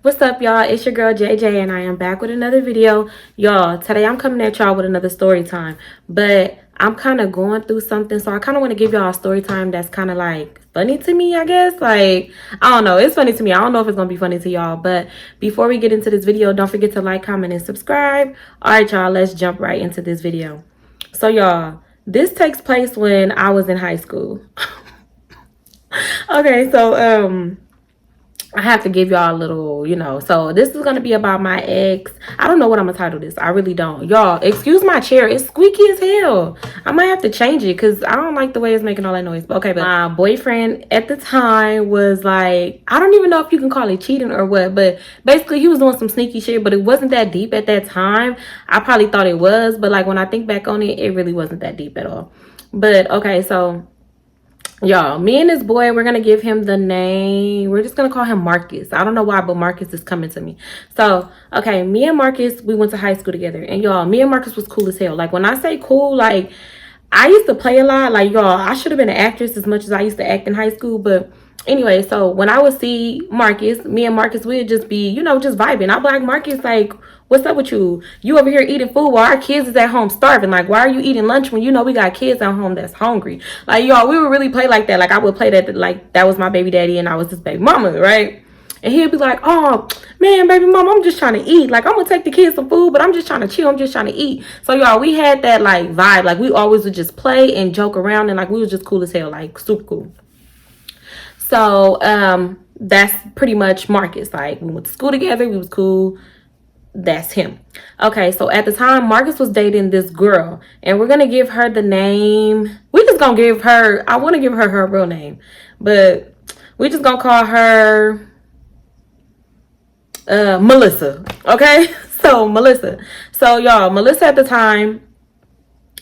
What's up, y'all? It's your girl JJ, and I am back with another video. Y'all, today I'm coming at y'all with another story time, but I'm kind of going through something, so I kind of want to give y'all a story time that's kind of like funny to me, I guess. Like, I don't know, it's funny to me. I don't know if it's gonna be funny to y'all, but before we get into this video, don't forget to like, comment, and subscribe. All right, y'all, let's jump right into this video. So, y'all, this takes place when I was in high school. Okay, so I have to give y'all a little, so this is going to be about my ex. I don't know what I'm going to title this. I really don't. Y'all, excuse my chair. It's squeaky as hell. I might have to change it because I don't like the way it's making all that noise. But okay, but my boyfriend at the time was like, I don't even know if you can call it cheating or what, but basically he was doing some sneaky shit, but it wasn't that deep at that time. I probably thought it was, but like when I think back on it, it really wasn't that deep at all. But okay, so y'all, me and this boy, we're gonna give him the name, we're just gonna call him Marcus. I don't know why, but Marcus is coming to me. So okay, me and Marcus, we went to high school together, and y'all, me and Marcus was cool as hell. Like when I say cool, like I used to play a lot. Like y'all, I should have been an actress as much as I used to act in high school. But anyway, so when I would see Marcus, me and Marcus, we'd just be, just vibing. I'd be like, Marcus, like, what's up with you? You over here eating food while our kids is at home starving. Like, why are you eating lunch when we got kids at home that's hungry? Like, y'all, we would really play like that. Like, I would play that, like, that was my baby daddy and I was his baby mama, right? And he'd be like, oh, man, baby mama, I'm just trying to eat. Like, I'm going to take the kids some food, but I'm just trying to chill. I'm just trying to eat. So, y'all, we had that, like, vibe. Like, we always would just play and joke around. And, like, we was just cool as hell. Like, super cool. So, that's pretty much Marcus. Like, we went to school together. We was cool. That's him. Okay, so at the time, Marcus was dating this girl. And we're going to give her the name. We just going to give her, I want to give her her real name. But we just going to call her Melissa. Okay, so Melissa. So y'all, Melissa at the time,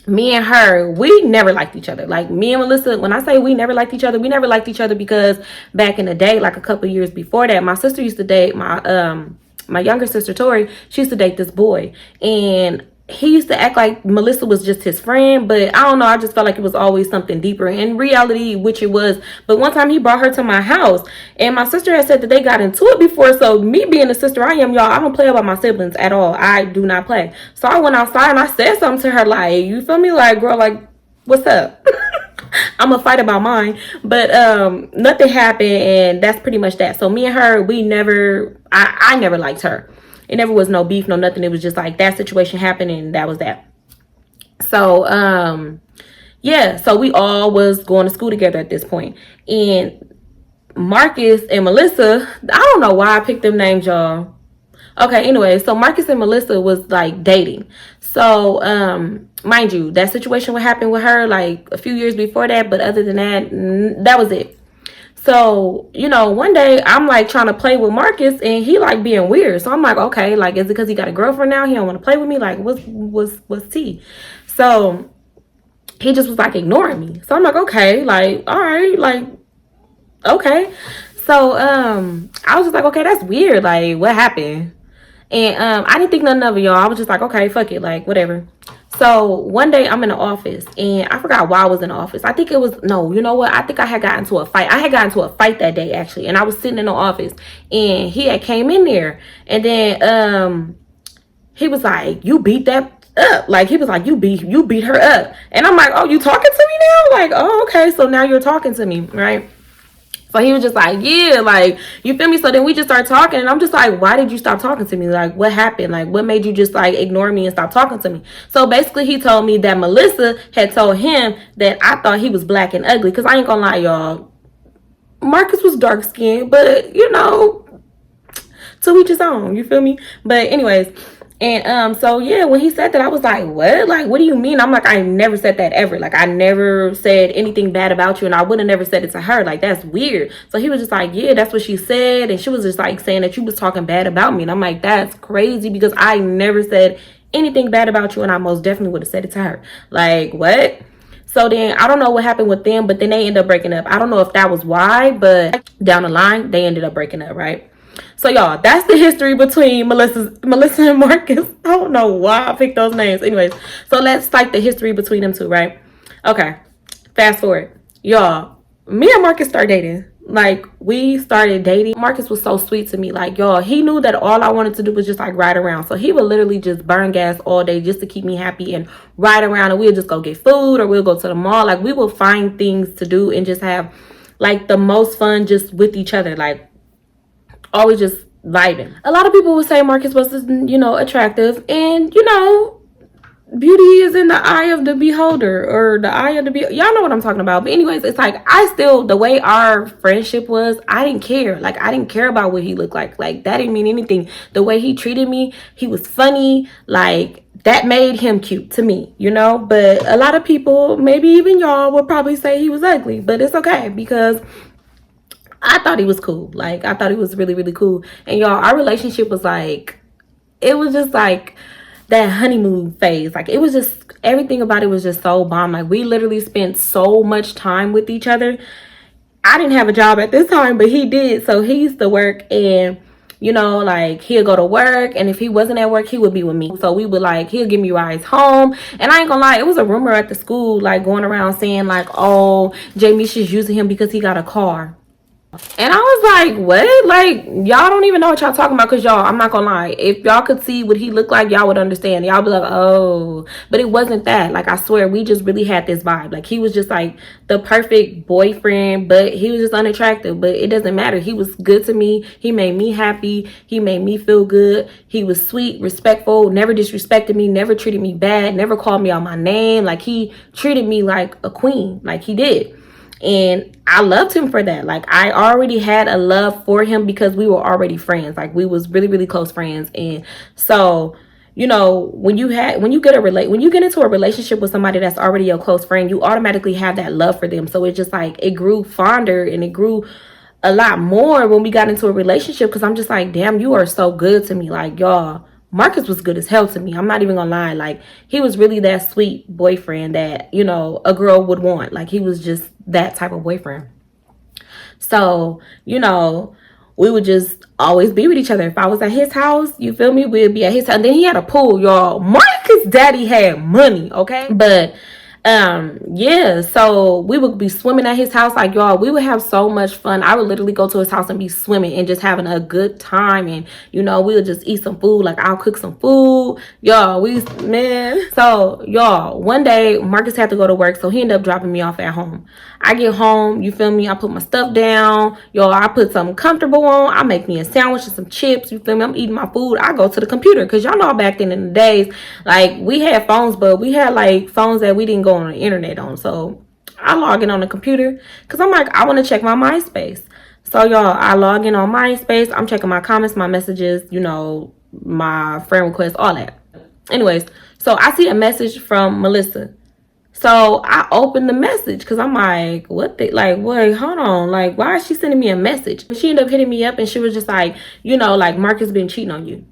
me and her, we never liked each other. Like me and Melissa, when I say we never liked each other, we never liked each other because back in the day, like a couple years before that, my sister used to date my younger sister Tori. She used to date this boy, and he used to act like Melissa was just his friend, but I don't know, I just felt like it was always something deeper in reality, which it was. But one time he brought her to my house, and my sister had said that they got into it before. So me being the sister I am, y'all, I don't play about my siblings at all. I do not play. So I went outside and I said something to her, like, you feel me, like, girl, like, what's up? I'm gonna fight about mine. But nothing happened, and that's pretty much that. So me and her, we never, I never liked her. It never was no beef, no nothing. It was just like that situation happened and that was that. So, yeah. So we all was going to school together at this point. And Marcus and Melissa, I don't know why I picked them names, y'all. Okay, anyway. So Marcus and Melissa was like dating. So, mind you, that situation would happen with her like a few years before that. But other than that, that was it. So, one day I'm like trying to play with Marcus and he like being weird. So I'm like, okay, like, is it because he got a girlfriend now? He don't want to play with me? Like, what's tea? So he just was like ignoring me. So I'm like, okay, like, all right, like, okay. So, I was just like, okay, that's weird. Like, what happened? And, I didn't think nothing of it, y'all. I was just like, okay, fuck it. Like, whatever. So one day I'm in the office and I forgot why I was in the office. I think it was, no, you know what? I think I had gotten into a fight. I had gotten into a fight that day actually. And I was sitting in the office and he had came in there and then, he was like, you beat that up. Like he was like, you beat her up. And I'm like, oh, you talking to me now? Like, oh, okay. So now you're talking to me, right? So he was just like, yeah, like, you feel me? So then we just start talking and I'm just like, why did you stop talking to me? Like, what happened? Like, what made you just like ignore me and stop talking to me? So basically he told me that Melissa had told him that I thought he was black and ugly. Cause I ain't gonna lie, y'all, Marcus was dark skinned, but to each his own, you feel me? But anyways, and so yeah, when he said that, I was like, what? Like, what do you mean? I'm like, I never said that ever. Like, I never said anything bad about you, and I would have never said it to her. Like, that's weird. So he was just like, yeah, that's what she said, and she was just like saying that you was talking bad about me, and I'm like, that's crazy because I never said anything bad about you, and I most definitely would have said it to her. Like, what? So then I don't know what happened with them, but then they ended up breaking up. I don't know if that was why, but down the line they ended up breaking up, right? So y'all, that's the history between Melissa and Marcus. I don't know why I picked those names. Anyways, so let's like the history between them two, right? Okay, fast forward. Y'all, me and Marcus start dating. Like, we started dating. Marcus was so sweet to me. Like, y'all, he knew that all I wanted to do was just like ride around. So he would literally just burn gas all day just to keep me happy and ride around. And we'll just go get food, or we'll go to the mall. Like, we will find things to do and just have like the most fun just with each other. Like, always just vibing. A lot of people would say Marcus was, attractive. And, beauty is in the eye of the beholder, or the eye of the y'all know what I'm talking about. But anyways, it's like, the way our friendship was, I didn't care. Like, I didn't care about what he looked like. Like, that didn't mean anything. The way he treated me, he was funny. Like, that made him cute to me, but a lot of people, maybe even y'all, would probably say he was ugly. But it's okay, because I thought he was cool. Like, I thought he was really, really cool. And y'all, our relationship was like, it was just like that honeymoon phase. Like, it was just, everything about it was just so bomb. Like, we literally spent so much time with each other. I didn't have a job at this time, but he did. So he used to work, and like, he'll go to work, and if he wasn't at work, he would be with me. So we would, like, he'll give me rides home. And I ain't gonna lie, it was a rumor at the school, like, going around saying like, oh, Jamisha's using him because he got a car. And I was like, what? Like, y'all don't even know what y'all talking about. Because y'all, I'm not gonna lie, if y'all could see what he looked like, y'all would understand. Y'all be like, oh. But it wasn't that. Like, I swear, we just really had this vibe. Like, he was just like the perfect boyfriend, but he was just unattractive. But it doesn't matter. He was good to me. He made me happy. He made me feel good. He was sweet, respectful, never disrespected me, never treated me bad, never called me out my name. Like, he treated me like a queen. Like, he did. And I loved him for that. Like, I already had a love for him because we were already friends. Like, we was really, really close friends. And so, when you get into a relationship with somebody that's already your close friend, you automatically have that love for them. So it's just like, it grew fonder, and it grew a lot more when we got into a relationship, because I'm just like, damn, you are so good to me. Like, y'all, Marcus was good as hell to me. I'm not even gonna lie. Like, he was really that sweet boyfriend that, a girl would want. Like, he was just that type of boyfriend. So, we would just always be with each other. If I was at his house, you feel me? We'd be at his house. And then he had a pool, y'all. Marcus' daddy had money, okay? But yeah, so we would be swimming at his house. Like, y'all, we would have so much fun. I would literally go to his house and be swimming and just having a good time. And we would just eat some food. Like, I'll cook some food, y'all. So y'all, one day Marcus had to go to work, so he ended up dropping me off at home. I get home, you feel me? I put my stuff down, y'all. I put something comfortable on. I make me a sandwich and some chips, you feel me? I'm eating my food. I go to the computer, because y'all know back then in the days, like, we had phones, but we had like phones that we didn't go on the internet on. So I log in on the computer, because I'm like, I want to check my MySpace. So y'all, I log in on MySpace. I'm checking my comments, my messages, my friend requests, all that. Anyways, so I see a message from Melissa. So I opened the message, because I'm like, wait, hold on. Like, why is she sending me a message? She ended up hitting me up, and she was just like, like, Marcus been cheating on you.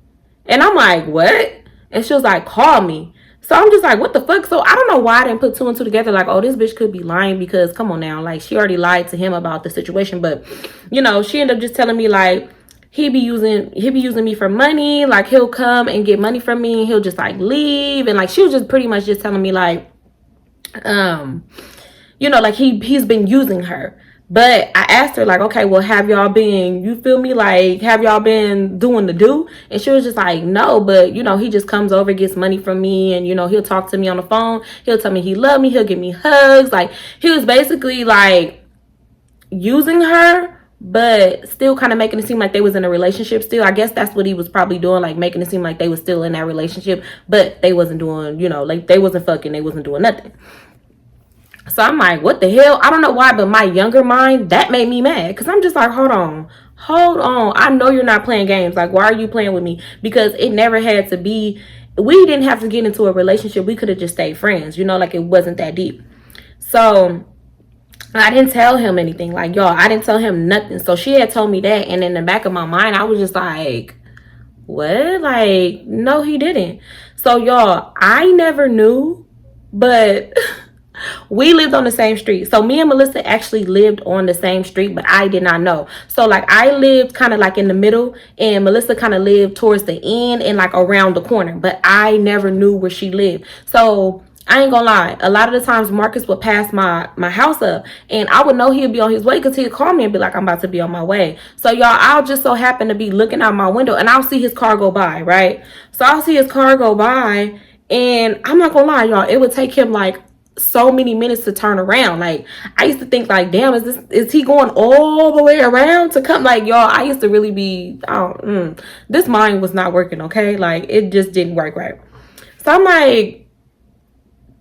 And I'm like, what? And she was like, call me. So I'm just like, what the fuck? So I don't know why I didn't put two and two together. Like, oh, this bitch could be lying, because come on now. Like, she already lied to him about the situation. But, she ended up just telling me, like, he be using me for money. Like, he'll come and get money from me, and he'll just like leave. And like, she was just pretty much just telling me like, like, he's been using her. But I asked her, like, okay, well, have y'all been, you feel me? Like, have y'all been doing the do? And she was just like, no, but, he just comes over, gets money from me, and, he'll talk to me on the phone. He'll tell me he loved me. He'll give me hugs. Like, he was basically, like, using her, but still kind of making it seem like they was in a relationship still. I guess that's what he was probably doing, like, making it seem like they was still in that relationship, but they wasn't doing, like, they wasn't fucking, they wasn't doing nothing. So I'm like, what the hell? I don't know why, but my younger mind, that made me mad. Because I'm just like, hold on. I know you're not playing games. Like, why are you playing with me? Because it never had to be, we didn't have to get into a relationship. We could have just stayed friends, like, it wasn't that deep. So I didn't tell him anything. Like, y'all, I didn't tell him nothing. So she had told me that. And in the back of my mind, I was just like, what? Like, no, he didn't. So, y'all, I never knew, but we lived on the same street. So me and Melissa actually lived on the same street, but I did not know. So like, I lived kind of like in the middle, and Melissa kind of lived towards the end and like around the corner, but I never knew where she lived. So I ain't gonna lie. A lot of the times Marcus would pass my house up, and I would know he'd be on his way because he'd call me and be like, I'm about to be on my way. So y'all, I'll just so happen to be looking out my window and I'll see his car go by, right? So I'll see his car go by, and I'm not gonna lie, y'all, it would take him like so many minutes to turn around. Like, I used to think like, damn, is he going all the way around to come? Like, y'all, I used to really be, this mind was not working, okay? Like, it just didn't work right. So I'm like,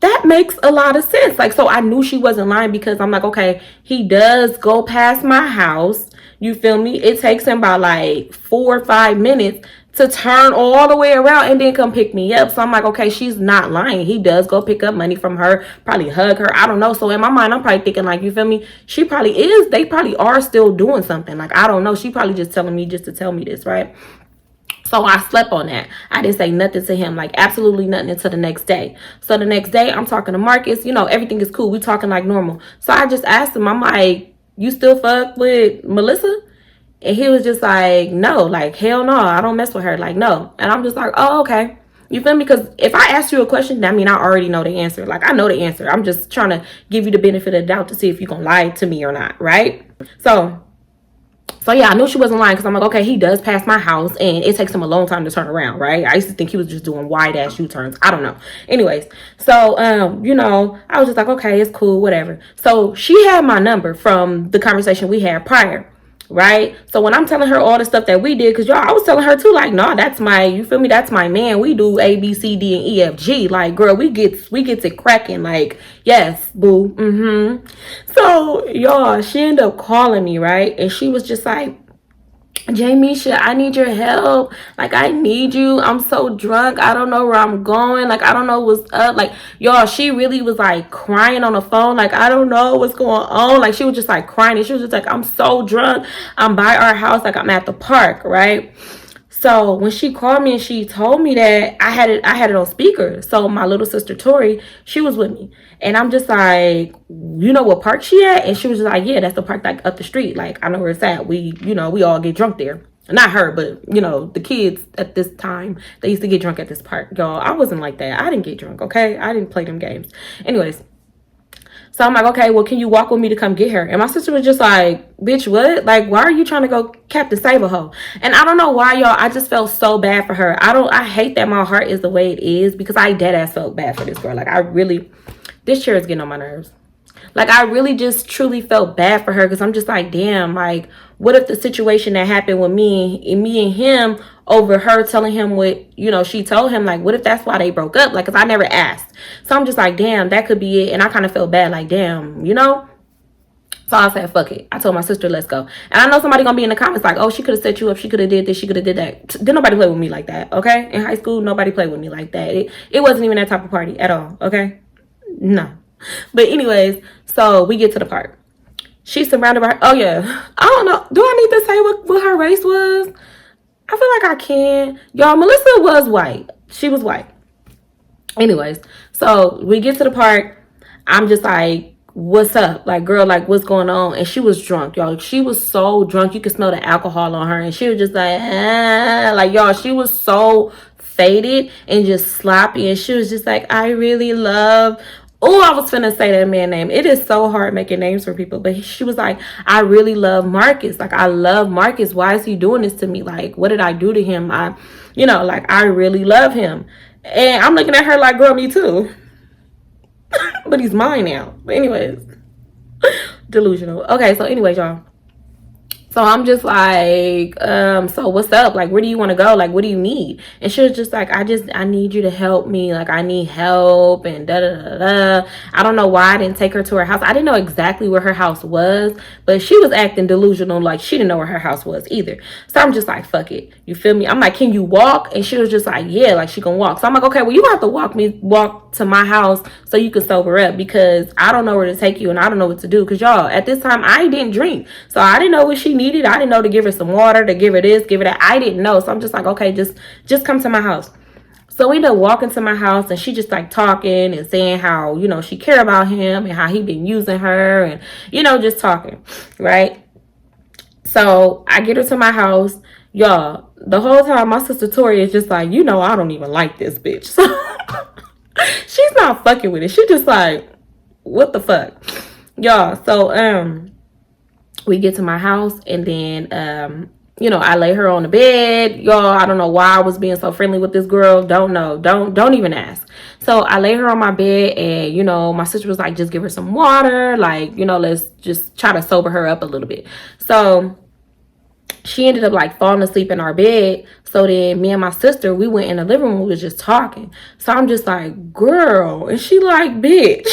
that makes a lot of sense. Like, so I knew she wasn't lying because I'm like, okay, he does go past my house. You feel me? It takes him about like 4 or 5 minutes to turn all the way around and then come pick me up. So I'm like, okay, she's not lying. He does go pick up money from her, probably hug her. I don't know. So in my mind, I'm probably thinking like, you feel me? She probably is. They probably are still doing something. Like, I don't know. She probably just telling me just to tell me this, right? So I slept on that. I didn't say nothing to him, like absolutely nothing until the next day. So the next day, I'm talking to Marcus. You know, everything is cool. We talking like normal. So I just asked him, I'm like, you still fuck with Melissa? And he was just like, no, like, hell no, I don't mess with her. Like, no. And I'm just like, oh, okay. You feel me? Because if I ask you a question, that mean I already know the answer. Like, I know the answer. I'm just trying to give you the benefit of the doubt to see if you're going to lie to me or not, right? So yeah, I knew she wasn't lying because I'm like, okay, he does pass my house and it takes him a long time to turn around, right? I used to think he was just doing wide ass U-turns. I don't know. Anyways, so you know, I was just like, okay, it's cool, whatever. So she had my number from the conversation we had prior, right? So when I'm telling her all the stuff that we did, because y'all, I was telling her too, like, no, that's my, you feel me? That's my man. We do A, B, C, D, and E, F, G. Like, girl, we get it cracking. Like, yes, boo. So y'all, she ended up calling me, right? And she was just like, Jamisha, I need your help. Like, I need you. I'm so drunk. I don't know where I'm going. Like, I don't know what's up. Like, y'all, she really was like crying on the phone. Like, I don't know what's going on. Like, she was just like crying. And she was just like, I'm so drunk. I'm by our house. Like, I'm at the park, right? So when she called me and she told me that, I had it on speaker. So my little sister Tori, she was with me. And I'm just like, you know what park she at? And she was just like, yeah, that's the park like up the street. Like, I know where it's at. We all get drunk there. Not her, but you know, the kids at this time, they used to get drunk at this park. Y'all, I wasn't like that. I didn't get drunk, okay? I didn't play them games. Anyways, so I'm like, okay, well, can you walk with me to come get her? And my sister was just like, bitch, what? Like, why are you trying to go Captain Save a hoe? And I don't know why, y'all. I just felt so bad for her. I hate that my heart is the way it is because I dead ass felt bad for this girl. Like, this chair is getting on my nerves. Like, I really just truly felt bad for her because I'm just like, damn, like, what if the situation that happened with me and him over her telling him what, you know, she told him, like, what if that's why they broke up? Like, because I never asked. So I'm just like, damn, that could be it. And I kind of felt bad, like, damn, you know? So I said, fuck it. I told my sister, let's go. And I know somebody gonna be in the comments like, oh, she could have set you up. She could have did this. She could have did that. Didn't nobody play with me like that, okay? In high school, nobody played with me like that. It wasn't even that type of party at all, okay? No. But anyways, so we get to the park. She's surrounded by her. Oh, yeah. I don't know. Do I need to say what her race was? I feel like I can. Y'all, Melissa was white. She was white. Anyways, so we get to the park. I'm just like, what's up? Like, girl, like, what's going on? And she was drunk, y'all. She was so drunk. You could smell the alcohol on her. And she was just like, like, y'all, she was so faded and just sloppy. And she was just like, I really love... Oh, I was finna say that man name. It is so hard making names for people. But she was like, I really love Marcus. Like, I love Marcus. Why is he doing this to me? Like, what did I do to him? Like, I really love him. And I'm looking at her like, girl, me too. But he's mine now. But anyways, delusional. Okay, so anyways, y'all. So I'm just like, so what's up? Like, where do you want to go? Like, what do you need? And she was just like, I need you to help me. Like, I need help and da-da-da-da. I don't know why I didn't take her to her house. I didn't know exactly where her house was, but she was acting delusional. Like, she didn't know where her house was either. So I'm just like, fuck it. You feel me? I'm like, can you walk? And she was just like, yeah, like she can walk. So I'm like, okay, well, you have to walk to my house so you can sober up because I don't know where to take you and I don't know what to do. Because y'all, at this time, I didn't drink. So I didn't know what she needed. I didn't know to give her some water, to give her this, give her that. I didn't know. So I'm just like, okay, just come to my house. So we end up walking to my house and she just like talking and saying how, you know, she care about him and how he been using her and, you know, just talking, right? So I get her to my house. Y'all, the whole time my sister Tori is just like, you know, I don't even like this bitch. So She's not fucking with it. She just like, what the fuck? Y'all, so we get to my house, and then I lay her on the bed. Y'all, I don't know why I was being so friendly with this girl. Don't know. Don't even ask. So I lay her on my bed, and my sister was like, just give her some water, like, let's just try to sober her up a little bit. So she ended up like falling asleep in our bed. So then me and my sister, we went in the living room, we was just talking. So I'm just like, girl, and she like, bitch,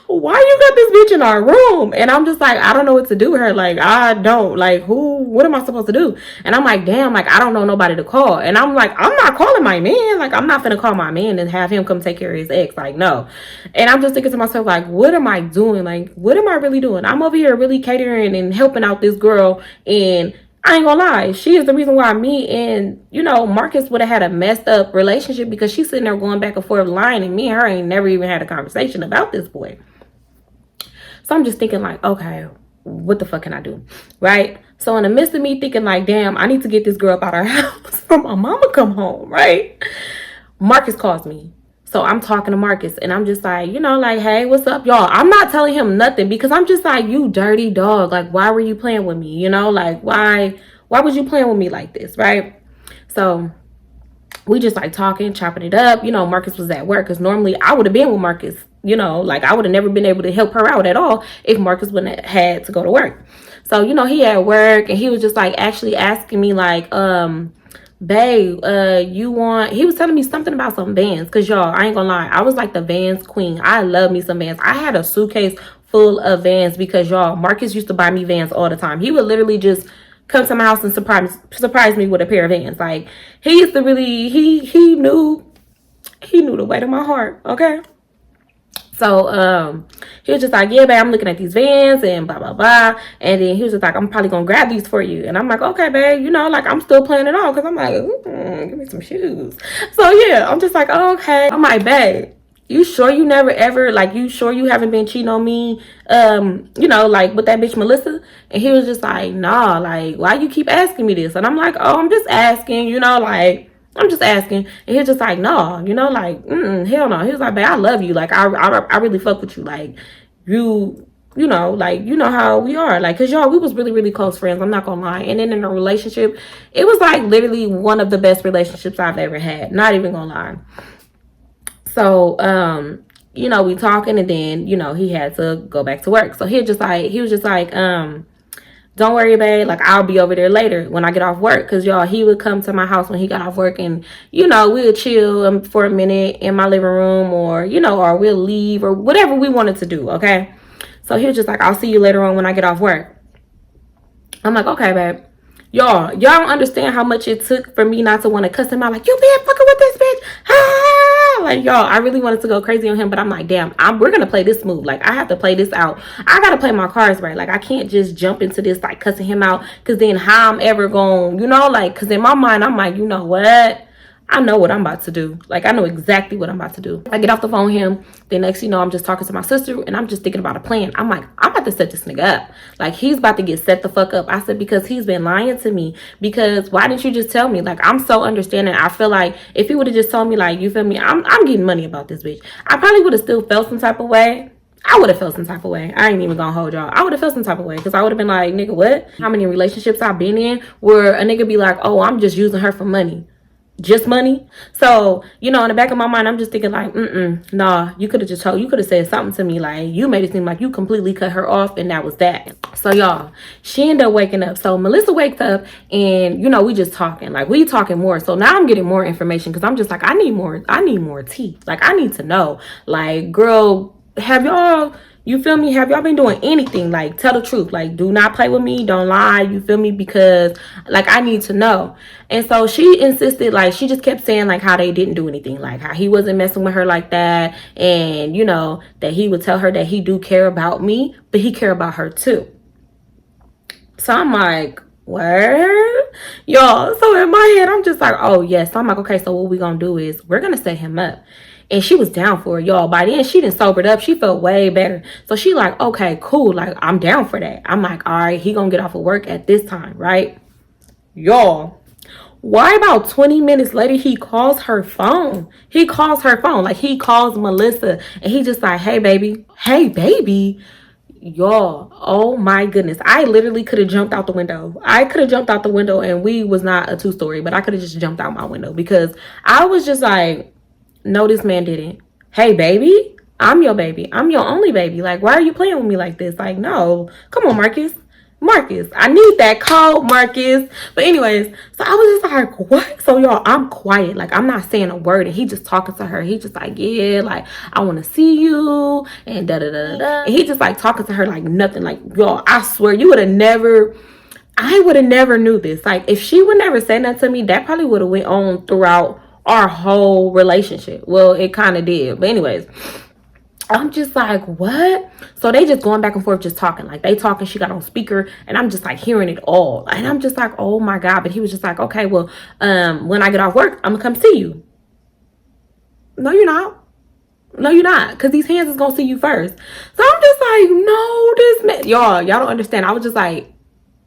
why you got this bitch in our room? And I'm just like, I don't know what to do with her. Like, I don't, like, what am I supposed to do? And I'm like, damn, like, I don't know nobody to call. And I'm like, I'm not calling my man. Like, I'm not gonna call my man and have him come take care of his ex. Like, no. And I'm just thinking to myself, like, what am I doing? Like, what am I really doing? I'm over here really catering and helping out this girl, and I ain't gonna lie, she is the reason why me and, Marcus would have had a messed up relationship, because she's sitting there going back and forth lying, and me and her ain't never even had a conversation about this boy. So I'm just thinking like, okay, what the fuck can I do? Right? So in the midst of me thinking like, damn, I need to get this girl up out of her house for my mama come home, right? Marcus calls me. So I'm talking to Marcus, and I'm just like, like, hey, what's up, y'all? I'm not telling him nothing, because I'm just like, you dirty dog. Like, why were you playing with me? Like, why was you playing with me like this, right? So we just like talking, chopping it up. Marcus was at work, because normally I would have been with Marcus. Like, I would have never been able to help her out at all if Marcus wouldn't have had to go to work. So, he had work, and he was just like actually asking me like, babe, he was telling me something about some Vans, because y'all, I ain't gonna lie, I was like the Vans queen. I love me some Vans. I had a suitcase full of Vans, because y'all, Marcus used to buy me Vans all the time. He would literally just come to my house and surprise me with a pair of Vans. Like, he used to really, he knew the weight of my heart, okay? So he was just like, yeah, babe, I'm looking at these Vans and blah blah blah. And then he was just like, I'm probably gonna grab these for you. And I'm like, okay, babe, like, I'm still playing it on, because I'm like, give me some shoes. So yeah, I'm just like, oh, okay. I'm like, babe, you sure you never ever, like, you sure you haven't been cheating on me, like with that bitch Melissa? And he was just like, nah, like, why you keep asking me this? And I'm like, oh, I'm just asking, like, I'm just asking. And he's just like, no, like, hell no. He was like, babe, I love you. Like, I really fuck with you. Like, like, how we are. Like, because y'all, we was really, really close friends. I'm not going to lie. And then in a relationship, it was like literally one of the best relationships I've ever had. Not even going to lie. So, we talking, and then, he had to go back to work. So he was just like, don't worry, babe. Like, I'll be over there later when I get off work. Because, y'all, he would come to my house when he got off work. And, we would chill for a minute in my living room. Or, or we'll leave. Or whatever we wanted to do, okay? So he was just like, I'll see you later on when I get off work. I'm like, okay, babe. Y'all don't understand how much it took for me not to want to cuss him out. Like, you been fucking with this bitch? Ah! Like, y'all, I really wanted to go crazy on him, but I'm like, damn, we're gonna play this move. Like, I have to play this out. I gotta play my cards right. Like, I can't just jump into this like cussing him out, because then how I'm ever going, like, because in my mind I'm like, you know what? I know what I'm about to do. Like, I know exactly what I'm about to do. I get off the phone with him. The next, I'm just talking to my sister, and I'm just thinking about a plan. I'm like, I'm about to set this nigga up. Like, he's about to get set the fuck up. I said, because he's been lying to me. Because why didn't you just tell me? Like, I'm so understanding. I feel like if he would have just told me, like, you feel me? I'm getting money about this bitch. I probably would have still felt some type of way. I would have felt some type of way. I ain't even gonna hold y'all. I would have felt some type of way, because I would have been like, nigga, what? How many relationships I've been in where a nigga be like, oh, I'm just using her for money. Just money. So, in the back of my mind, I'm just thinking like, nah, you could have said something to me. Like, you made it seem like you completely cut her off, and that was that. So, y'all, she ended up waking up. So Melissa wakes up, and we just talking. Like, we talking more. So now I'm getting more information, because I'm just like, I need more tea. Like, I need to know. Like, girl, have y'all, you feel me? Have y'all been doing anything? Like, tell the truth. Like, do not play with me. Don't lie. You feel me? Because, like, I need to know. And so she insisted, like, she just kept saying, like, how they didn't do anything. Like, how he wasn't messing with her like that. And, that he would tell her that he do care about me, but he care about her too. So I'm like, word? Y'all, so in my head, I'm just like, oh, yes. So I'm like, okay, so what we gonna do is we're gonna set him up. And she was down for it, y'all. By then, she done sobered up. She felt way better. So she like, okay, cool. Like, I'm down for that. I'm like, all right, he gonna get off of work at this time, right? Y'all, Why about 20 minutes later he calls her phone? He calls her phone. Like he calls Melissa and he just like, hey baby. Hey baby. Y'all, oh my goodness. I literally could have jumped out the window. I could have jumped out the window and we was not a two-story, but I could have just jumped out my window because I was just like, no, this man didn't. Hey baby, I'm your baby. I'm your only baby. Like, why are you playing with me like this? Like, no. Come on, Marcus. Marcus, I need that code, Marcus. But anyways, so I was just like, what? So y'all, I'm quiet. Like, I'm not saying a word. And he just talking to her. He just like, yeah, like, I want to see you. And da-da-da-da. And he just like talking to her like nothing. Like, y'all, I swear, you would have never... I would have never knew this. Like, if she would never say that to me, that probably would have went on throughout our whole relationship. Well, it kind of did. But anyways, I'm just like, what? So they just going back and forth, just talking. Like, they talking, she got on speaker, and I'm just like hearing it all. And I'm just like, oh my God. But he was just like, okay, well, when I get off work, I'm gonna come see you. No, you're not. No, you're not. Because these hands is gonna see you first. So I'm just like, no, this man. Y'all don't understand. I was just like,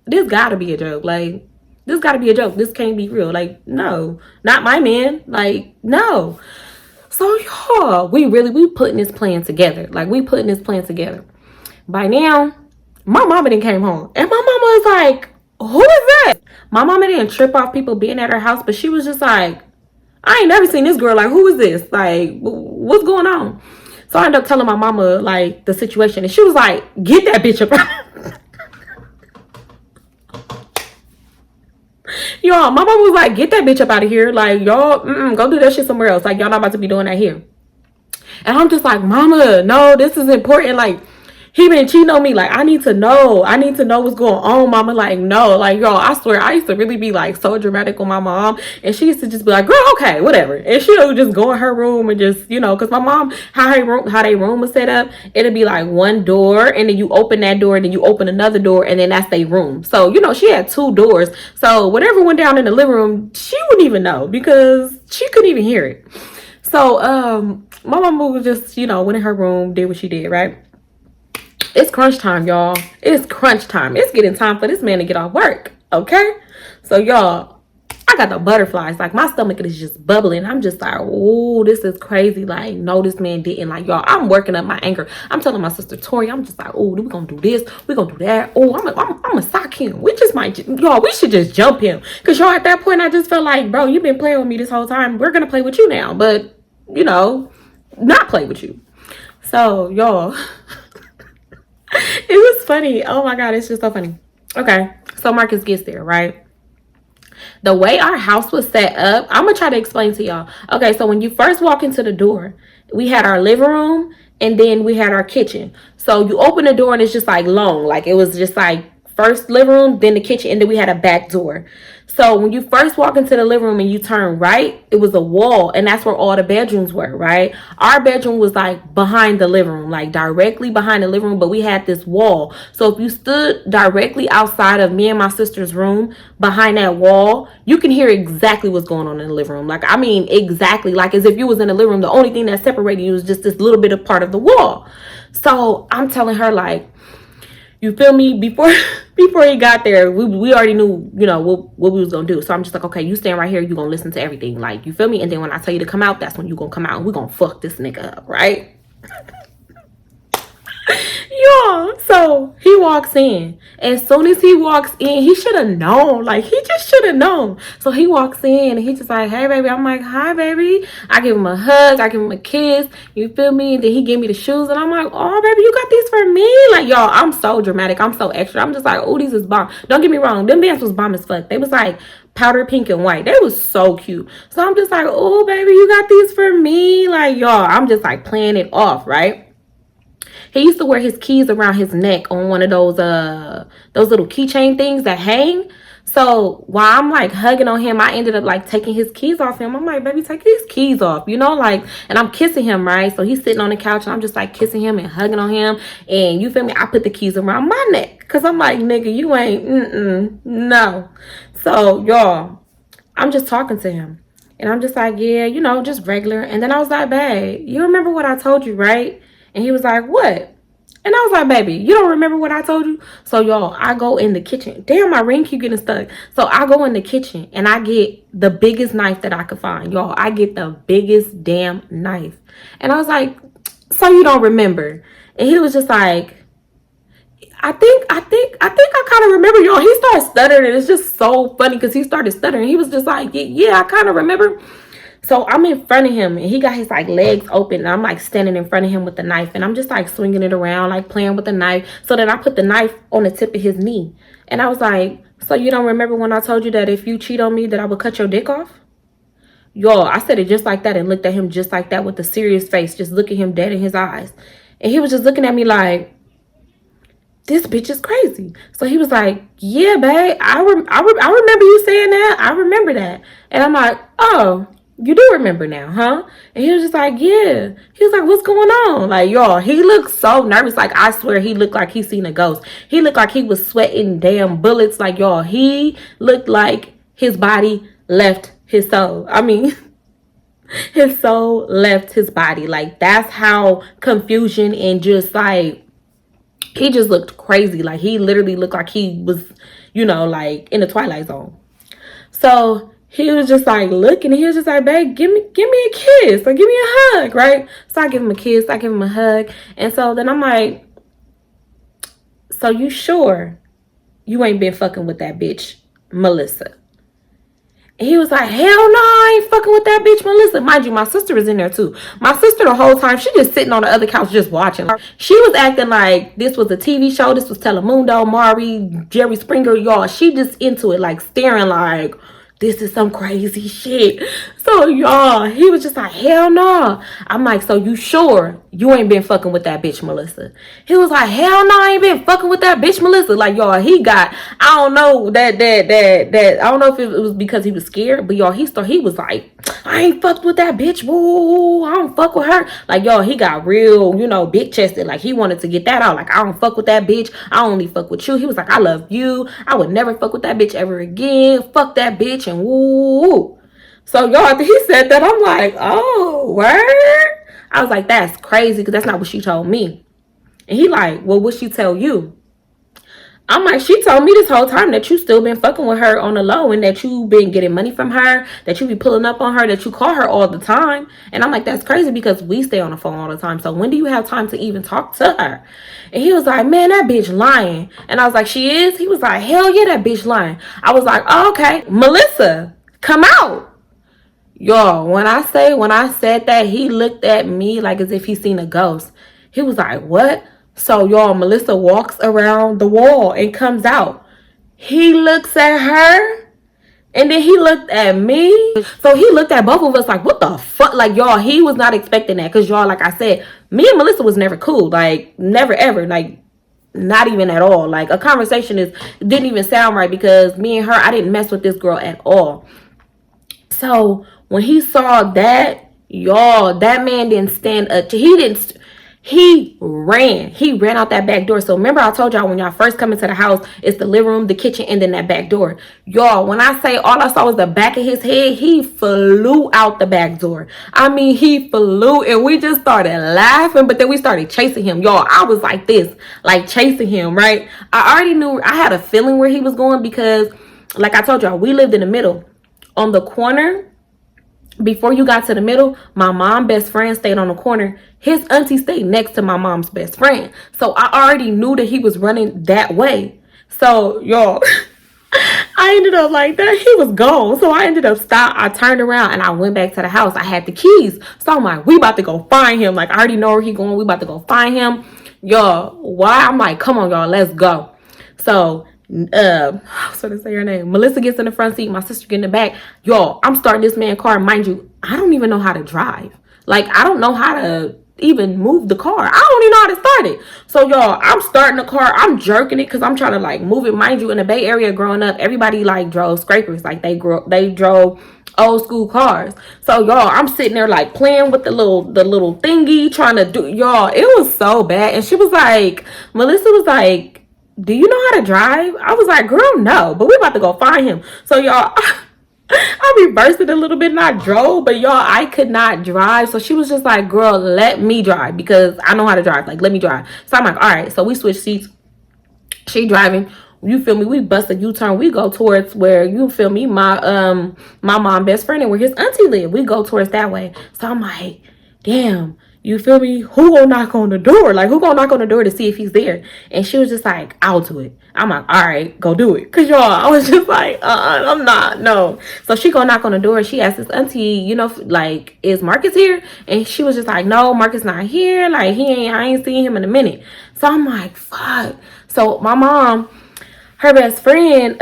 this gotta be a joke. Like, this gotta be a joke. This can't be real. Like, no. Not my man. Like, no. So y'all, we putting this plan together. Like, we putting this plan together. By now, my mama didn't came home. And my mama was like, who is that? My mama didn't trip off people being at her house, but she was just like, I ain't never seen this girl. Like, who is this? Like, what's going on? So I ended up telling my mama, like, the situation. And she was like, get that bitch up. Y'all, my mama was like, get that bitch up out of here. Like, y'all, go do that shit somewhere else. Like, y'all not about to be doing that here. And I'm just like, mama, no, this is important. Like, he been cheating on me. Like, I need to know. I need to know what's going on, mama. Like, no. Like, y'all, I swear, I used to really be, like, so dramatic with my mom. And she used to just be like, girl, okay, whatever. And she would just go in her room and just, you know, because my mom, how their room was set up, it'd be, like, one door. And then you open that door. And then you open another door. And then that's their room. So, you know, she had 2 doors. So, whatever went down in the living room, she wouldn't even know. Because she couldn't even hear it. So, my mama was just, you know, went in her room, did what she did, right? It's crunch time, y'all. It's crunch time. It's getting time for this man to get off work, okay? So, y'all, I got the butterflies. Like, my stomach is just bubbling. I'm just like, oh, this is crazy. Like, no, this man didn't. Like, y'all, I'm working up my anger. I'm telling my sister, Tori, I'm just like, oh, we gonna do this. We gonna do that. Oh, I'm gonna sock him. We just might, y'all, we should just jump him. Because, y'all, at that point, I just felt like, bro, you've been playing with me this whole time. We're gonna play with you now. But, you know, not play with you. So, y'all... It was funny. Oh my God, it's just so funny. Okay, so Marcus gets there, right? The way our house was set up, I'm gonna try to explain to y'all. Okay, so when you first walk into the door, we had our living room and then we had our kitchen. So you open the door and it's just like long, like it was just like first living room, then the kitchen, and then we had a back door. So when you first walk into the living room and you turn right, it was a wall, and that's where all the bedrooms were, right? Our bedroom was like behind the living room, like directly behind the living room, but we had this wall. So if you stood directly outside of me and my sister's room, behind that wall, you can hear exactly what's going on in the living room. Like, I mean, exactly, like as if you was in the living room. The only thing that separated you was just this little bit of part of the wall. So I'm telling her, like, you feel me? Before he got there, we already knew, you know, what we was gonna do. So I'm just like, okay, you stand right here, you gonna listen to everything. Like, you feel me? And then when I tell you to come out, that's when you gonna come out and we gonna fuck this nigga up, right? Yeah, so he walks in. As soon as he walks in, he should have known. Like, he just should have known. So he walks in and he just like, hey, baby. I'm like, hi, baby. I give him a hug. I give him a kiss. You feel me? And then he gave me the shoes. And I'm like, oh, baby, you got these for me? Like, y'all, I'm so dramatic. I'm so extra. I'm just like, oh, these is bomb. Don't get me wrong. Them bands was bomb as fuck. They was like powder pink and white. They was so cute. So I'm just like, oh, baby, you got these for me? Like, y'all, I'm just like playing it off, right? He used to wear his keys around his neck on one of those little keychain things that hang. So while I'm like hugging on him, I ended up like taking his keys off him. I'm like, baby, take these keys off, you know, like, and I'm kissing him, right? So he's sitting on the couch and I'm just like kissing him and hugging on him. And you feel me? I put the keys around my neck because I'm like, nigga, you ain't, no. So y'all, I'm just talking to him and I'm just like, yeah, you know, just regular. And then I was like, babe, you remember what I told you, right? And he was like, what? And I was like, baby, you don't remember what I told you? So, y'all, I go in the kitchen. Damn, my ring keep getting stuck. So, I go in the kitchen and I get the biggest knife that I could find. Y'all, I get the biggest damn knife. And I was like, so you don't remember? And he was just like, I think I kind of remember, y'all. He started stuttering. It's just so funny because he started stuttering. He was just like, yeah, I kind of remember. So I'm in front of him and he got his like legs open and I'm like standing in front of him with the knife and I'm just like swinging it around, like playing with the knife. So then I put the knife on the tip of his knee. And I was like, so you don't remember when I told you that if you cheat on me that I would cut your dick off? Y'all, I said it just like that and looked at him just like that with a serious face, just looking him dead in his eyes. And he was just looking at me like, this bitch is crazy. So he was like, yeah, babe, I remember you saying that. I remember that. And I'm like, oh, you do remember now, huh? And he was just like, yeah. He was like, what's going on? Like, y'all, he looked so nervous. Like, I swear he looked like he seen a ghost. He looked like he was sweating damn bullets. Like, y'all, he looked like his body left his soul. I mean, his soul left his body. Like, that's how confusion and just like, he just looked crazy. Like, he literally looked like he was, you know, like in the Twilight Zone. So he was just like looking and he was just like, babe, give me a kiss or give me a hug, right? So I give him a kiss, I give him a hug. And so then I'm like, so you sure you ain't been fucking with that bitch, Melissa? And he was like, hell no, I ain't fucking with that bitch, Melissa. Mind you, my sister was in there too. My sister the whole time, she just sitting on the other couch just watching. She was acting like this was a TV show. This was Telemundo, Maury, Jerry Springer, y'all. She just into it, like staring like, this is some crazy shit. So, y'all, he was just like, hell no. I'm like, so you sure you ain't been fucking with that bitch, Melissa? He was like, hell no, I ain't been fucking with that bitch, Melissa. Like, y'all, he got, I don't know that, I don't know if it was because he was scared, but y'all, he was like, I ain't fucked with that bitch, woo, I don't fuck with her. Like, y'all, he got real, you know, big chested. Like, he wanted to get that out. Like, I don't fuck with that bitch. I only fuck with you. He was like, I love you. I would never fuck with that bitch ever again. Fuck that bitch and woo. So, y'all, after he said that, I'm like, oh, word? I was like, that's crazy because that's not what she told me. And he like, well, what'd she tell you? I'm like, she told me this whole time that you still been fucking with her on the low and that you been getting money from her, that you be pulling up on her, that you call her all the time. And I'm like, that's crazy because we stay on the phone all the time. So when do you have time to even talk to her? And he was like, man, that bitch lying. And I was like, she is? He was like, hell yeah, that bitch lying. I was like, oh, okay, Melissa, come out. Y'all, when I said that, he looked at me like as if he seen a ghost. He was like, what? So, y'all, Melissa walks around the wall and comes out. He looks at her and then he looked at me. So he looked at both of us like, what the fuck? Like, y'all, he was not expecting that. Because, y'all, like I said, me and Melissa was never cool. Like, never, ever. Like, not even at all. Like, a conversation didn't even sound right because me and her, I didn't mess with this girl at all. So when he saw that, y'all, that man didn't stand up. He ran out that back door. So remember I told y'all when y'all first come into the house, it's the living room, the kitchen, and then that back door. Y'all, when I say all I saw was the back of his head, he flew out the back door. I mean, he flew and we just started laughing, but then we started chasing him. Y'all, I was like this, like chasing him, right? I already knew, I had a feeling where he was going because like I told y'all, we lived in the middle. On the corner, before you got to the middle, my mom's best friend stayed on the corner. His auntie stayed next to my mom's best friend. So I already knew that he was running that way. So, y'all, I ended up like that. He was gone. So I ended up I turned around and I went back to the house. I had the keys. So I'm like, we about to go find him. Like, I already know where he going. We about to go find him. Y'all, why? I'm like, come on, y'all, let's go. So so to say her name, Melissa gets in the front seat, my sister get in the back. Y'all, I'm starting this man's car. Mind you, I don't even know how to drive. Like, I don't know how to even move the car. I don't even know how to start it. So, y'all, I'm starting the car. I'm jerking it because I'm trying to, like, move it. Mind you, in the Bay Area growing up, everybody, like, drove scrapers. Like, they drove old school cars. So, y'all, I'm sitting there, like, playing with the little thingy, trying to do, y'all, it was so bad. And she was like, Melissa was like, do you know how to drive? I was like, girl, no, but we about to go find him. So, y'all, I I reversed it a little bit and I drove, but y'all, I could not drive. So she was just like, girl, let me drive because I know how to drive. Like, let me drive. So I'm like, all right. So we switched seats. She driving. You feel me? We bust a U-turn. We go towards where, you feel me, my mom best friend and where his auntie live. We go towards that way. So I'm like, damn, you feel me? Who gonna knock on the door? Like, who gonna knock on the door to see if he's there? And she was just like, I'll do it. I'm like, all right, go do it. Cause y'all, I was just like, I'm not, no. So she go knock on the door. She asked his auntie, you know, like, is Marcus here? And she was just like, no, Marcus not here. Like, I ain't seen him in a minute. So I'm like, fuck. So my mom, her best friend,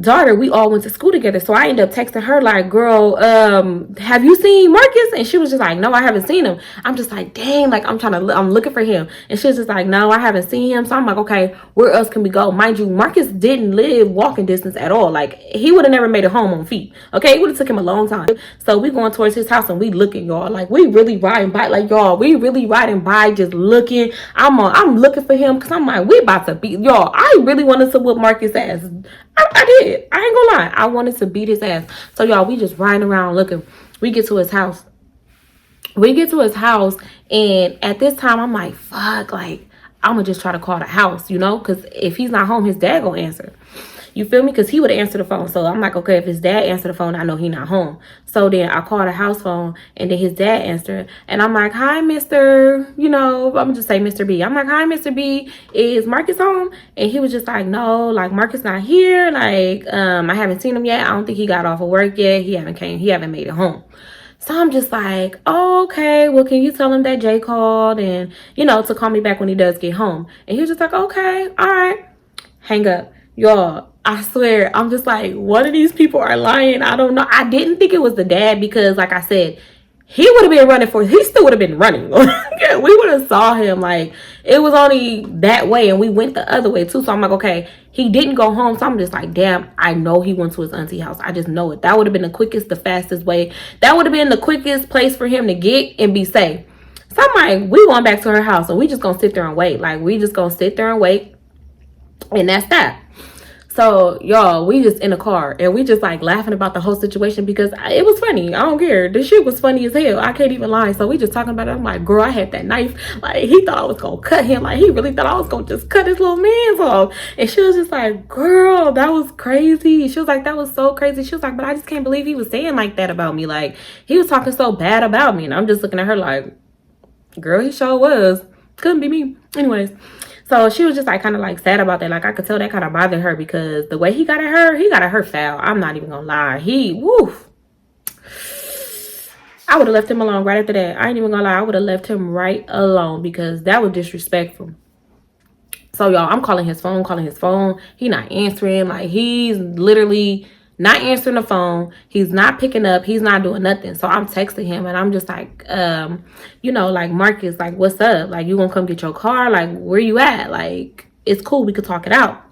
daughter, we all went to school together. So I ended up texting her like, girl, have you seen Marcus? And she was just like, no, I haven't seen him. I'm just like, dang, like I'm looking for him. And she was just like, no, I haven't seen him. So I'm like, okay, where else can we go? Mind you, Marcus didn't live walking distance at all. Like, he would have never made it home on feet. Okay, it would have took him a long time. So we going towards his house and we looking, y'all. Like, we really riding by, like, y'all, we really riding by just looking. I'm looking for him because I'm like, we about to beat, y'all. I really wanted to whip Marcus ass. I did. I ain't gonna lie. I wanted to beat his ass. So y'all, we just riding around looking. We get to his house. And at this time I'm like, fuck, like, I'm gonna just try to call the house, you know, because if he's not home, his dad gonna answer. You feel me? Because he would answer the phone. So I'm like, okay, if his dad answered the phone, I know he not home. So then I called the house phone and then his dad answered. And I'm like, hi, Mr. You know, I'm going to just say Mr. B. I'm like, hi, Mr. B. Is Marcus home? And he was just like, no, like, Marcus not here. Like, I haven't seen him yet. I don't think he got off of work yet. He haven't made it home. So I'm just like, oh, okay, well, can you tell him that Jay called and, you know, to call me back when he does get home? And he was just like, okay, all right. Hang up. Y'all, I swear, I'm just like, one of these people are lying. I don't know. I didn't think it was the dad because, like I said, he would have been running he still would have been running. We would have saw him. Like, it was only that way and we went the other way too. So I'm like, okay, he didn't go home. So I'm just like, damn, I know he went to his auntie house. I just know it. That would have been the quickest, the fastest way. That would have been the quickest place for him to get and be safe. So I'm like, we going back to her house and we just gonna sit there and wait. Like, we just gonna sit there and wait. And that's that. So y'all, we just in the car and we just like laughing about the whole situation because it was funny. I don't care. The shit was funny as hell. I can't even lie. So we just talking about it. I'm like, girl, I had that knife. Like, he thought I was gonna cut him. Like, he really thought I was gonna just cut his little man's off. And she was just like, girl, that was crazy. She was like, that was so crazy. She was like, but I just can't believe he was saying like that about me. Like, he was talking so bad about me. And I'm just looking at her like, girl, he sure was. Couldn't be me. Anyways. So she was just like kind of like sad about that. Like, I could tell that kind of bothered her because the way he got at her foul. I'm not even gonna lie. Woof. I would have left him alone right after that. I ain't even gonna lie. I would have left him right alone because that was disrespectful. So y'all, I'm calling his phone. He not answering. Like, he's literally not answering the phone. He's not picking up. He's not doing nothing. So I'm texting him and I'm just like, you know, like, Marcus, like, what's up? Like, you gonna come get your car? Like, where you at? Like, it's cool. We could talk it out.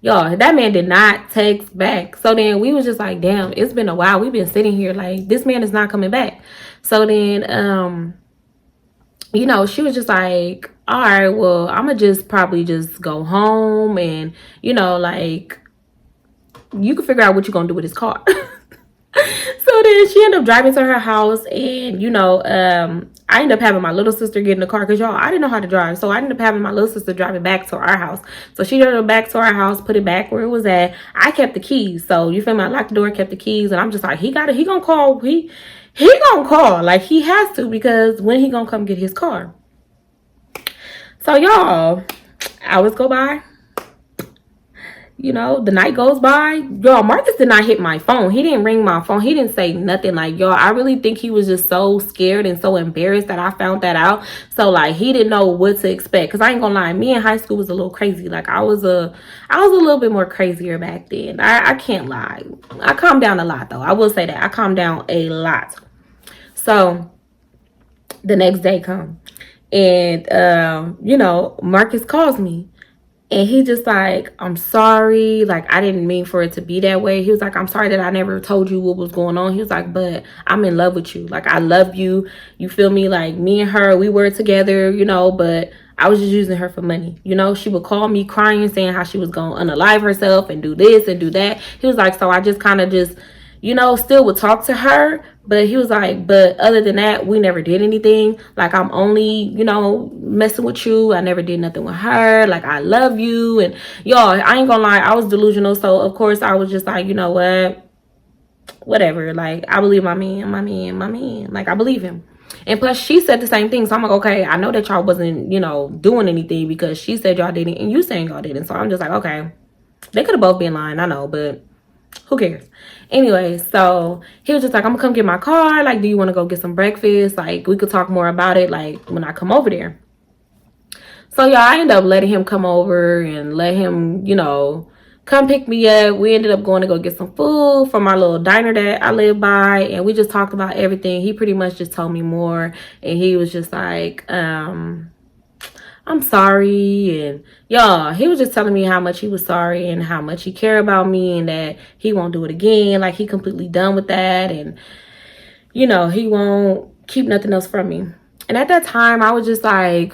Y'all, that man did not text back. So then we was just like, damn, it's been a while. We've been sitting here like, this man is not coming back. So then, you know, she was just like, all right, well, I'm gonna just probably just go home and, you know, like, you can figure out what you're gonna do with his car. So then she ended up driving to her house and, you know, I ended up having my little sister get in the car because, y'all, I didn't know how to drive. So I ended up having my little sister drive it back to our house. So she drove it back to our house, put it back where it was at. I kept the keys. So, you feel me? I locked the door, kept the keys. And I'm just like, he gonna call. He gonna call. Like, he has to because when he gonna come get his car? So, y'all, hours go by. You know, the night goes by. Y'all, Marcus did not hit my phone. He didn't ring my phone. He didn't say nothing. Like, y'all, I really think he was just so scared and so embarrassed that I found that out. So, like, he didn't know what to expect. Because I ain't gonna lie, me in high school was a little crazy. Like, I was a little bit more crazier back then. I can't lie. I calmed down a lot, though. I will say that. I calmed down a lot. So, the next day come. And, you know, Marcus calls me. And he just like, I'm sorry. Like, I didn't mean for it to be that way. He was like, I'm sorry that I never told you what was going on. He was like, but I'm in love with you. Like, I love you. You feel me? Like, me and her, we were together, you know, but I was just using her for money. You know, she would call me crying, saying how she was going to unalive herself and do this and do that. He was like, so I just kind of just, you know, still would talk to her. But he was like, but other than that, we never did anything. Like, I'm only, you know, messing with you. I never did nothing with her. Like, I love you. And y'all, I ain't gonna lie, I was delusional. So of course I was just like, you know what? Whatever. Like, I believe my man. Like, I believe him. And plus, she said the same thing. So I'm like, okay, I know that y'all wasn't, you know, doing anything because she said y'all didn't and you saying y'all didn't. So I'm just like, okay, they could have both been lying. I know, but who cares? Anyway, so he was just like, I'm gonna come get my car. Like, do you want to go get some breakfast? Like, we could talk more about it, like, when I come over there. So, y'all, I ended up letting him come over and let him, you know, come pick me up. We ended up going to go get some food from our little diner that I live by. And we just talked about everything. He pretty much just told me more. And he was just like, I'm sorry. And y'all, he was just telling me how much he was sorry and how much he cared about me and that he won't do it again. Like, he completely done with that. And, you know, he won't keep nothing else from me. And at that time, I was just like,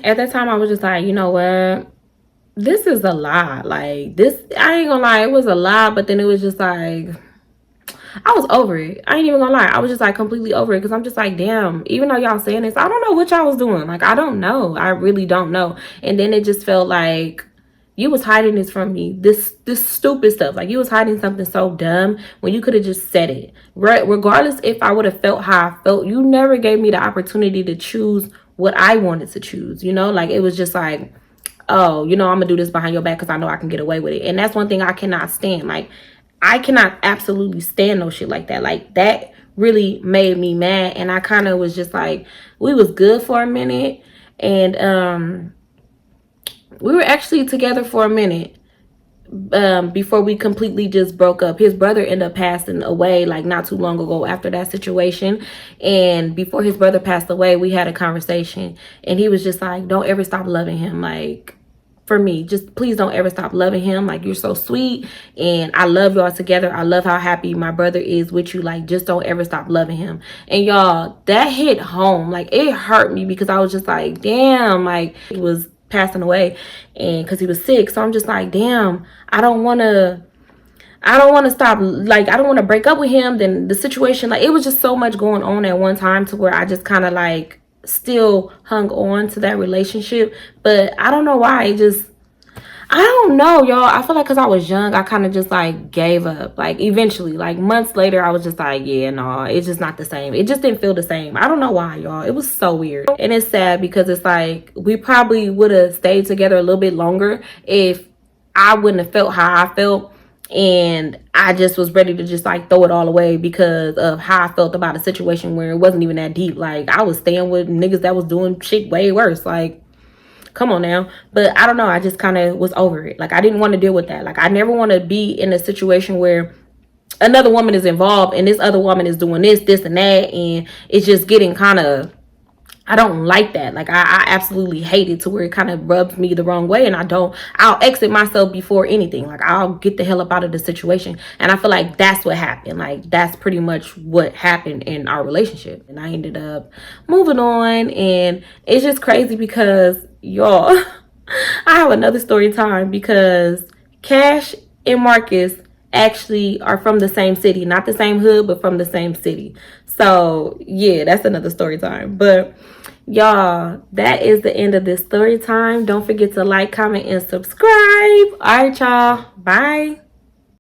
you know what? This is a lie. Like, this, I ain't gonna lie, it was a lie. But then it was just like, I was over it. I ain't even gonna lie. I was just like completely over it because I'm just like, damn, even though y'all saying this, I don't know what y'all was doing. Like, I don't know. I really don't know. And then it just felt like you was hiding this from me. This stupid stuff. Like, you was hiding something so dumb when you could have just said it. Right? Regardless if I would have felt how I felt, you never gave me the opportunity to choose what I wanted to choose. You know, like, it was just like, oh, you know, I'm gonna do this behind your back because I know I can get away with it. And that's one thing I cannot stand. Like, I cannot absolutely stand no shit like that. Like, that really made me mad. And I kind of was just like, we was good for a minute. And we were actually together for a minute before we completely just broke up. His brother ended up passing away like not too long ago after that situation. And before his brother passed away, we had a conversation. And he was just like, don't ever stop loving him. Like, for me, just please don't ever stop loving him. Like, you're so sweet and I love y'all together. I love how happy my brother is with you. Like, just don't ever stop loving him. And y'all, that hit home. Like, it hurt me because I was just like, damn, like, he was passing away and because he was sick. So I'm just like, damn, I don't want to stop. Like, I don't want to break up with him. Then the situation, like, it was just so much going on at one time to where I just kind of like still hung on to that relationship. But I don't know why. I don't know, y'all. I feel like because I was young, I kind of just like gave up. Like, eventually, like months later, I was just like, yeah, no, it's just not the same. It just didn't feel the same. I don't know why, y'all. It was so weird. And it's sad because it's like we probably would have stayed together a little bit longer if I wouldn't have felt how I felt. And I just was ready to just like throw it all away because of how I felt about a situation where it wasn't even that deep. Like, I was staying with niggas that was doing shit way worse. Like, come on now. But I don't know, I just kind of was over it. Like, I didn't want to deal with that. Like, I never want to be in a situation where another woman is involved and this other woman is doing this and that, and it's just getting kind of, I don't like that. Like, I absolutely hate it to where it kind of rubs me the wrong way. And I'll exit myself before anything. Like, I'll get the hell up out of the situation. And I feel like that's what happened. Like, that's pretty much what happened in our relationship. And I ended up moving on. And it's just crazy because, y'all, I have another story time because Cash and Marcus actually are from the same city. Not the same hood, but from the same city. So, yeah, that's another story time. But y'all, that is the end of this story time. Don't forget to like, comment, and subscribe. All right, y'all. Bye.